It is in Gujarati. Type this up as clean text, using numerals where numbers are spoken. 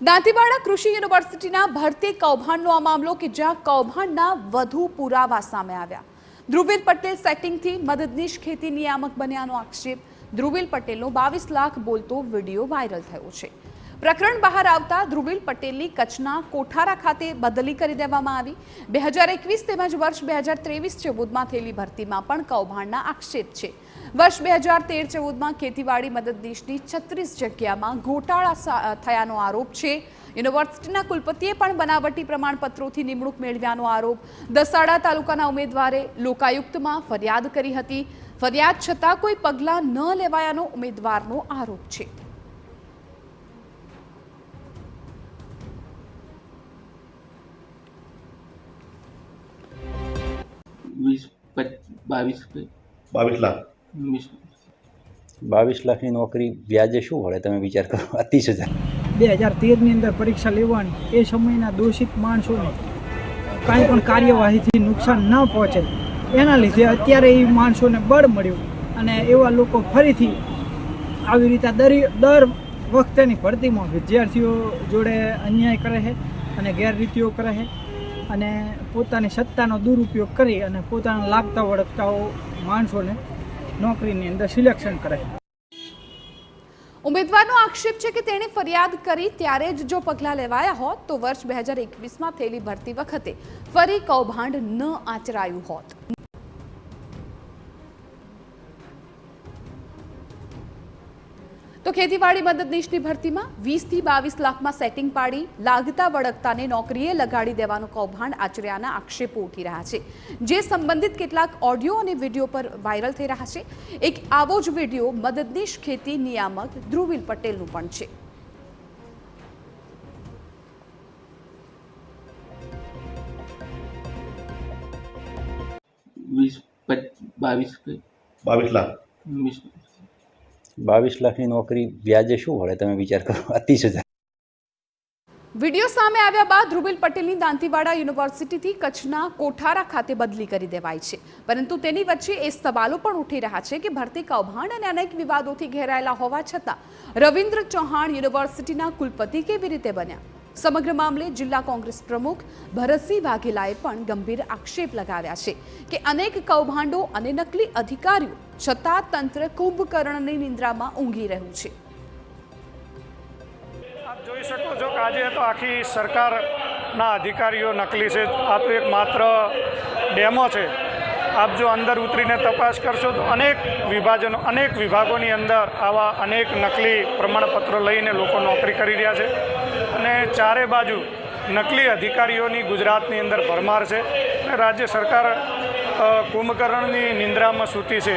દાંતીવાડા કૃષિ યુનિવર્સિટીના ભરતી કૌભાંડનો આ મામલો કે જ્યાં કૌભાંડના વધુ પુરાવા સામે આવ્યા। ધ્રુવીલ પટેલ સેટિંગથી મદદનીશ ખેતી નિયામક બન્યાનો આક્ષેપ। ધ્રુવીલ પટેલનો 22 લાખ બોલતો વિડીયો વાયરલ થયો છે। પ્રકરણ બહાર આવતા ધ્રુવીલ પટેલની કચ્છના કોઠારા ખાતે બદલી કરી દેવામાં આવી। 2021 તેમજ વર્ષ 2023-14માં થયેલી ભરતીમાં પણ કૌભાંડના આક્ષેપ છે। વર્ષ 2013-14માં ખેતીવાડી મદદનીશની 36 જગ્યામાં ગોટાળા થયાનો આરોપ છે। યુનિવર્સિટીના કુલપતિએ પણ બનાવટી પ્રમાણપત્રોથી નિમણૂક મેળવ્યાનો આરોપ। દસાડા તાલુકાના ઉમેદવારે લોકાયુક્તમાં ફરિયાદ કરી હતી। ફરિયાદ છતાં કોઈ પગલાં ન લેવાયાનો ઉમેદવારનો આરોપ છે। बावीस लाख की नौकरी व्याजे शू वळे तमे विचार करो। 30,000 2013 ની અંદર પરીક્ષા લેવાની એ સમયના દોષિત માણસોને કાંઈ પણ કાર્યવાહીથી નુકસાન ન પહોંચે એના લીધે અત્યારે એ માણસોને બળ મળ્યું અને એવા લોકો ફરીથી આવી રીતે દર વખતેની ભરતીમાં વિદ્યાર્થીઓ જોડે અન્યાય કરે છે અને ગેરરીતિઓ કરે છે અને પોતાની સત્તાનો દુરુપયોગ કરી અને પોતાના લાગતા વળગતાઓ માણસોને નોકરીની અંદર સિલેક્શન કરે। ઉમેદવારનો આક્ષેપ છે કે તેણે ફરિયાદ કરી ત્યારે જ જો પગલાં લેવાયા હોત તો વર્ષ 2021માં થયેલી ભરતી વખતે ફરી કૌભાંડ ન આચરાયું હોત। તો ખેતીવાડી મદદનીશની ભરતીમાં 20 થી 22 લાખમાં સેટિંગ પાડી લાગતા વળગતાને નોકરીએ લગાડી દેવાનું કૌભાંડ આચર્યાના આક્ષેપો ઉઠી રહ્યા છે, જે સંબંધિત કેટલાક ઓડિયો અને વિડીયો પર વાયરલ થઈ રહ્યા છે। એક આવો જ વિડીયો મદદનીશ ખેતી નિયામક ધ્રુવીલ પટેલનું પણ છે। बावीस लाख की नौकरी व्याजे शू वळे तमे विचार करो। 30,000 વિડીયો સામે આવ્યા બાદ ધ્રુવીલ પટેલની દાંતીવાડા યુનિવર્સિટીથી કચ્છના કોઠારા ખાતે બદલી કરી દેવાઈ છે, પરંતુ તેની વચ્ચે એ સવાલો પણ ઉઠી રહ્યા છે કે ભરતી કૌભાંડ અને અનેક વિવાદોથી ઘેરાયેલા હોવા છતાં રવિન્દ્ર ચૌહાણ યુનિવર્સિટીના કુલપતિ કેવી રીતે બન્યા। સમગ્ર મામલે જિલ્લા કોંગ્રેસ પ્રમુખ ભરતસિંહ વાઘેલાએ પણ ગંભીર આક્ષેપ લગાવ્યા છે કે અનેક કૌભાંડો અને નકલી અધિકારીઓ છતાં તંત્ર કુંભકર્ણની નિંદ્રામાં ઊંઘી રહ્યું છે। आप જોઈ શકો છો કે આજે તો આખી સરકારના અધિકારીઓ નકલી છે। આ તો એક માત્ર ડેમો છે। આપ જો અંદર ઉતરીને તપાસ કરશો તો અનેક વિભાગોની અંદર આવા અનેક નકલી પ્રમાણપત્રો લઈને લોકો નોકરી કરી રહ્યા છે અને ચારે બાજુ નકલી અધિકારીઓની ગુજરાતની અંદર ભરમાર છે। રાજ્ય સરકાર કુંભકર્ણની નિંદ્રામાં સૂતી છે।